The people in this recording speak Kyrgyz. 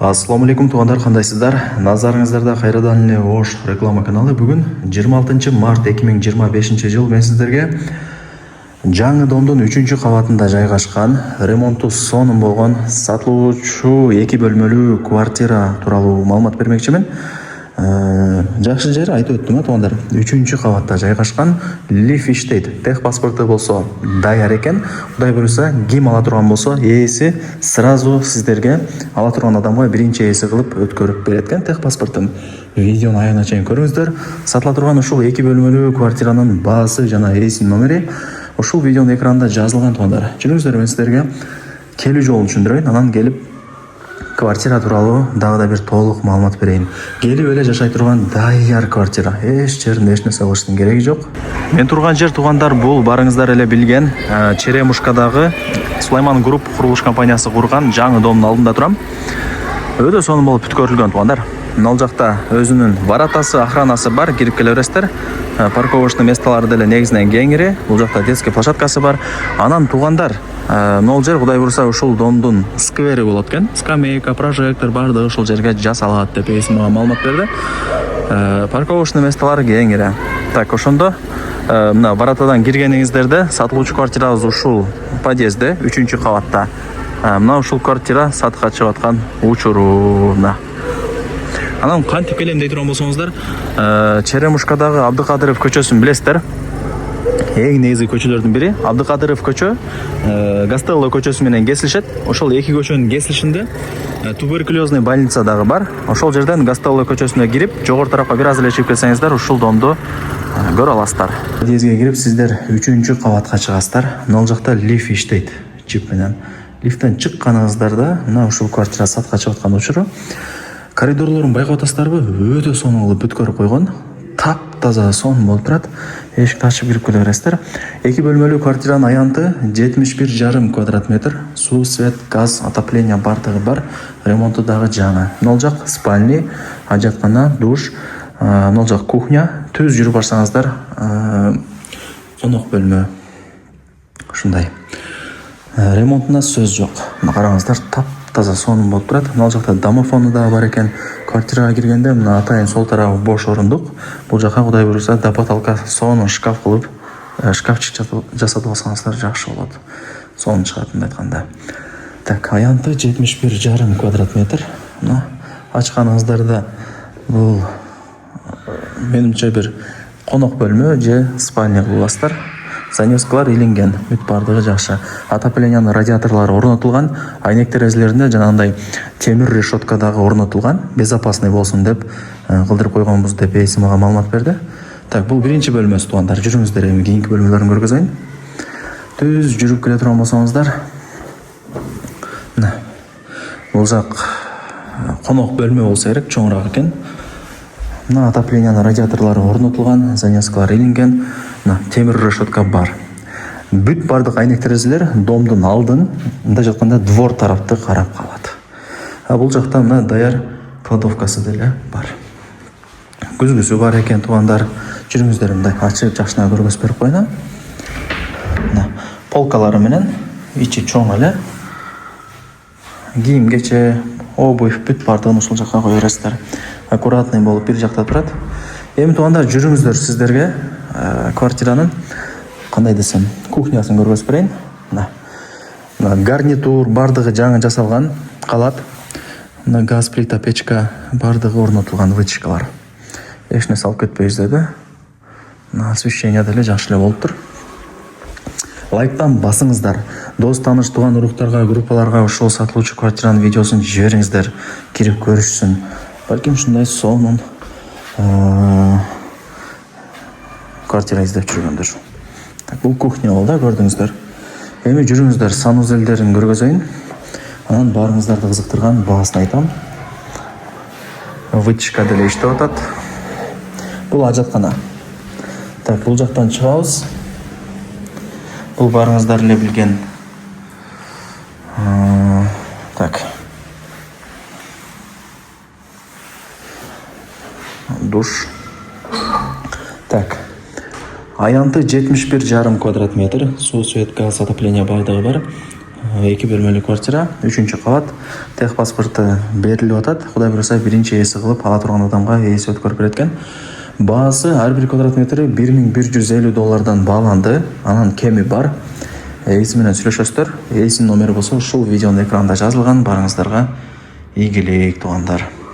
Ассаламу алейкум туғандар, қандайсыздар? Назарыңыздарда қайрадан эле Ош реклама каналы. Бүгін 26 март 2025 жыл мен сіздерге жаңы домдун 3 кабатында жайгашкан ремонту сонун болгон сатылуучу 2 бөлмөлүү квартира тууралуу маалымат бермекчимин. Жакшы жери айтып өттүм туугандар. 3 кабатта жайгашкан, лифт иштейт. Тех паспорту болсо даяр экен. Кудай буюрса, ким ала турган болсо, ээси сразу сиздерге ала турган адамга биринчи ээси кылып өткөрүп берет экен тех паспортун. Видеону аягына чейин көрүңүздөр. Сатыла турган ушул 2 бөлмөлүү квартиранын баасы жана ээсинин номери ушул видеонун экранында жазылган туугандар. Жүрүңүздөр, мен сиздерге келүү жолун түшүндүрөйүн, анан келип квартира тууралуу дагы да бир толук маалымат берейин. Келип эле жашай турган даяр квартира. Эч жеринде эч нерсе кылыштын кереги жок. Мен турган жер туугандар бул барыңыздар эле билген Черемушкадагы Сулайман Групп курулуш компаниясы курган жаңы домдун алдында турам. Өтө сонун болуп бүткөрүлгөн туугандар. Ал жакта өзүнүн воротасы, охранасы бар, кирип келе бересиздер. Парковочный месталары деле негизинен кеңири. Бул жакта детский площадкасы бар. Анан туугандар, нол жер кудай буюрса ушул домдун сквери болот экен. Скамейка, прожектор бардыгы ушул жерге жасалат деп ээси мага маалымат берди. Парковочный месталары кеңири. Так, ошондо мына воротадан киргениңиздерде сатылуучу квартирабыз ушул подъездде 3 кабатта. Мына ушул квартира сатыкка чыгып аткан учуру. Анан кантип келем дей турган болсоңуздар, Черемушкадагы Абдыкадыров көчөсүн билесиздер. Эң негизги көчөлөрдүн бири Абдыкадыров көчө, Гастелло көчөсү менен кесилишет. Ошол эки көчөнүн кесилишинде туберкулезный больница дагы бар. Ошол жерден Гастелло көчөсүнө кирип, жогору тарапка бир аз эле чыгып келсеңиздер, ушул домду көрө аласыздар. Подъездге кирип сиздер 3 кабатка чыгасыздар. Ал жакта лифт иштейт чип менен. Лифттен чыкканыңыздарда мына ушул квартира сатка чыгып аткан учуру. Коридорлорун байкап атасыздарбы? Өтө сонун кылып бүткөрүп койгон. Таптаза сонун болуп турат. Эшикти ачып кирип келе бересиздер. 2 бөлмөлүү квартиранын аянты 71,5 квадрат метр. Суу, свет, газ, отопление бардыгы бар. Ремонту дагы жаңы. Ал жак спальни, ажаткана, душ, ал жак кухня. Түз жүрүп барсаңыздар, конок бөлмө. Ушундай. Ремонтуна сөз жок. Караңыздар, таза сонун болуп турат. Ал жакта домофону да бар экен. Квартирага киргенде мына атайын сол тарабы бош орундук. Бул жака кудай буюрса до потолка сонун шкаф кылып, шкафчик жасатып алсаңыздар жакшы болот. Сонун чыгат мындай айтканда. Так, аянты 71,5 квадрат метр. Мына ачканыңыздарда бул менимче бир конок бөлмө же спальня кыласыздар. Занёскалар илинген, бүт бардыгы жакшы. Отоплениянын радиаторлору орнотулган, айнек терезелеринде жанагындай темир решетка дагы орнотулган, безопасный болсун деп кылдырып койгонбуз деп ээси мага маалымат берди. Так, бул биринчи бөлмөсү туугандар. Жүрүңүздөр, эми кийинки бөлмөлөрүн көргөзөйүн. Түз жүрүп келе турган болсоңуздар, мына бул жак конок бөлмө болсо керек, чоңураак экен. Мына отоплениянын радиаторлору орнотулган, занёскалар илинген. Темир решетка бар. Бүт бардык айнек терезелер домдун алдын, мындай жатканда двор тарапты карап калат. Бул жакта мына даяр кладовкасы деле бар. Күзгүсү бар экен туугандар. Жүрүңүздөр, мындай ачып жакшына көргөзүп берип коеюн. Мына полкалары менен ичи чоң эле. Кийим кече, обувь бүт бардыгын ушул жакка кое бересиздер. Аккуратный болуп бир жакта турат. Эми туугандар, жүрүңүздөр, сиздерге квартиранын кандай десем, кухнясын көргөзүп берейин. Мына гарнитур бардыгы жаңы жасалган калат. Мына газ плита, печка бардыгы орнотулган, вытяжкалар. Эч нерсе алып кетпейсиздер да. Мына освещение деле жакшы эле болуптур. Лайктан басыңыздар. Дос, тааныш, тууган уруктарга, группаларга ушул сатылуучу квартиранын видеосун жибериңиздер, кирип көрүшсүн. Балким ушундай сонун квартира издеп жүргөндөр. Так, бул кухня болду, көрдүңүздөр. Эми жүрүңүздөр, санузелдерин көргөзөйүн. Анан баарыңыздарды кызыктырган баасын айтам. Вытяжка деле иштеп атат. Бул ажаткана. Так, бул жактан чыгабыз. Бул баарыңыздар эле билген. Так. Душ. Так. Аянты 71,5 квадрат метр. Суу, свет, газ, отопление бардыгы бар. 2 бөлмөлүү квартира, 3-кабат. Тех паспорты берилип атат. Кудай буйруса биринчи ээси кылып ала турган адамга ээси өткөрүп берет экен. Баасы ар бир квадрат метри $1150 бааланды. Анан кеми бар. Ээси менен сүйлөшөсүздөр. Ээсинин номери болсо ушул видеонун экранында жазылган. Барыңыздарга ийгилик, туугандар.